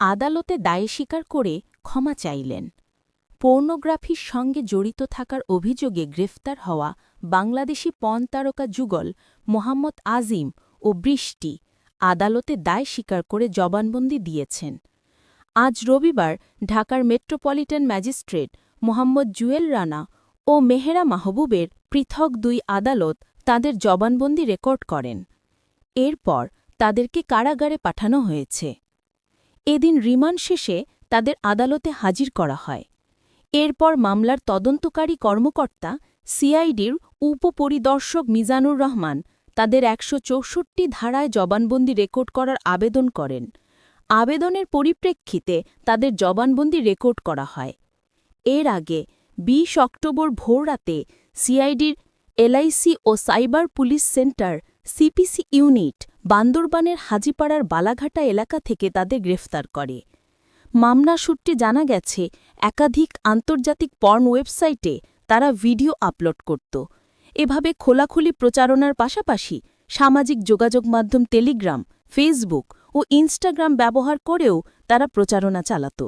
আদালতে দায় স্বীকার করে ক্ষমা চাইলেন। পর্নোগ্রাফির সঙ্গে জড়িত থাকার অভিযোগে গ্রেফতার হওয়া বাংলাদেশি পর্ন তারকা যুগল মোহাম্মদ আজিম ও বৃষ্টি আদালতে দায় স্বীকার করে জবানবন্দি দিয়েছেন। আজ রবিবার ঢাকার মেট্রোপলিটন ম্যাজিস্ট্রেট মোহাম্মদ জুয়েল রানা ও মেহেরা মাহবুবের পৃথক দুই আদালত তাদের জবানবন্দি রেকর্ড করেন। এরপর তাদেরকে কারাগারে পাঠানো হয়েছে। এদিন রিমান্ড শেষে তাদের আদালতে হাজির করা হয়। এরপর মামলার তদন্তকারী কর্মকর্তা সিআইডির উপপরিদর্শক মিজানুর রহমান তাদের ১৬৪ ধারায় জবানবন্দি রেকর্ড করার আবেদন করেন। আবেদনের পরিপ্রেক্ষিতে তাদের জবানবন্দি রেকর্ড করা হয়। এর আগে ২০ অক্টোবর ভোররাতে সিআইডির এলআইসি ও cyber police centre CPC unit বান্দরবানের হাজীপাড়ার বালাঘাটা এলাকা থেকে তাদের গ্রেফতার করে। মামলা সূত্রে জানা গেছে, একাধিক আন্তর্জাতিক পর্ন ওয়েবসাইটে তারা ভিডিও আপলোড করত। এভাবে খোলাখুলি প্রচারণার পাশাপাশি সামাজিক যোগাযোগ মাধ্যম টেলিগ্রাম, ফেসবুক ও ইনস্টাগ্রাম ব্যবহার করেও তারা প্রচারণা চালাত।